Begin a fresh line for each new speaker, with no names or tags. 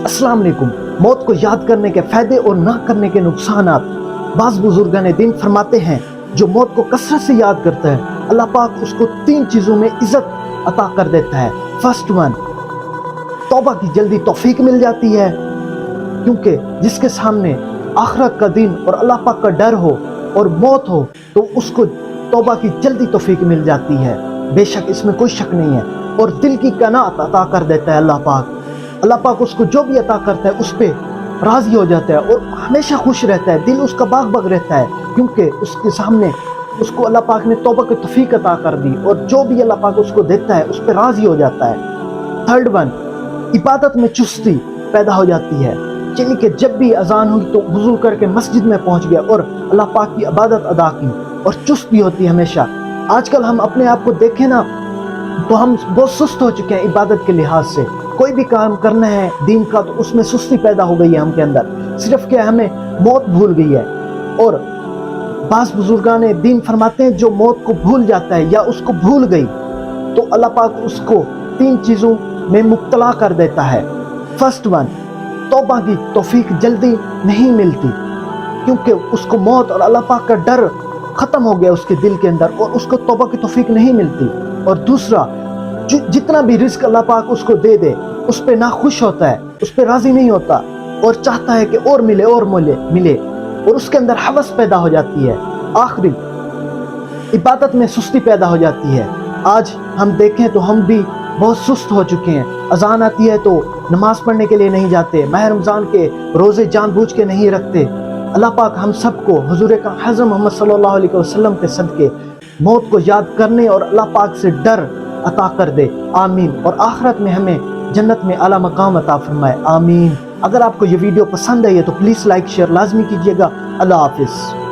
अस्सलाम वालेकुम। मौत को याद करने के फ़ायदे और ना करने के नुकसानात। बाज़ बुजुर्गान दीन फरमाते हैं जो मौत को कसरत से याद करता है अल्लाह पाक उसको 3 चीज़ों में इज़्ज़त अता कर देता है। फर्स्ट वन, तौबा की जल्दी तौफीक मिल जाती है, क्योंकि जिसके सामने आखिरत का दिन और अल्लाह पाक का डर हो और मौत हो तो उसको तौबा की जल्दी तौफीक मिल जाती है, बेशक इसमें कोई शक नहीं है। और दिल की कनाअत अता कर देता है अल्लाह पाक उसको जो भी अता करता है उस पे राज़ी हो जाता है और हमेशा खुश रहता है, दिल उसका बाग बाग रहता है, क्योंकि उसके सामने उसको अल्लाह पाक ने तौबा की तौफीक अता कर दी और जो भी अल्लाह पाक उसको देता है उस पे राज़ी हो जाता है। थर्ड वन, इबादत में चुस्ती पैदा हो जाती है, यानी कि जब भी अजान हुई तो वुज़ू करके मस्जिद में पहुंच गया और अल्लाह पाक की इबादत अदा की, और चुस्त भी होती है हमेशा। आजकल हम अपने आप को देखें ना तो हम बहुत सुस्त हो चुके हैं इबादत के लिहाज से। कोई भी काम करना है दीन का तो उसमें सुस्ती पैदा हो गई है हमके अंदर, सिर्फ क्या हमें मौत भूल गई है। और बाज़ बुजुर्गान दीन फरमाते हैं जो मौत को भूल जाता है या उसको भूल गई तो अल्लाह पाक उसको 3 चीज़ों में मुब्तला कर देता है। फर्स्ट वन, तौबा की तौफीक जल्दी नहीं मिलती, क्योंकि उसको मौत और अल्लाह पाक का डर ख़त्म हो गया उसके दिल के अंदर और उसको तौबा की तौफीक नहीं मिलती। और दूसरा, जितना भी रिस्क अल्लाह पाक उसको दे दे उस पे ना खुश होता है, उस पे राज़ी नहीं होता और चाहता है कि और मिले और उसके अंदर हवस पैदा हो जाती है। आखिरी, इबादत में सुस्ती पैदा हो जाती है। आज हम देखें तो हम भी बहुत सुस्त हो चुके हैं, अजान आती है तो नमाज पढ़ने के लिए नहीं जाते, माह रमज़ान के रोज़े जानबूझ के नहीं रखते। अल्लाह पाक हम सबको हुज़ूर का हज़रत मोहम्मद सल्लल्लाहु अलैहि वसल्लम के सदके मौत को याद करने और अल्लाह पाक से डर अता कर दे, आमीन। और आखिरत में हमें जन्नत में आला मकाम अता फरमाए, आमीन। अगर आपको ये वीडियो पसंद आई है तो प्लीज़ लाइक शेयर लाजमी कीजिएगा। अल्लाह हाफिज़।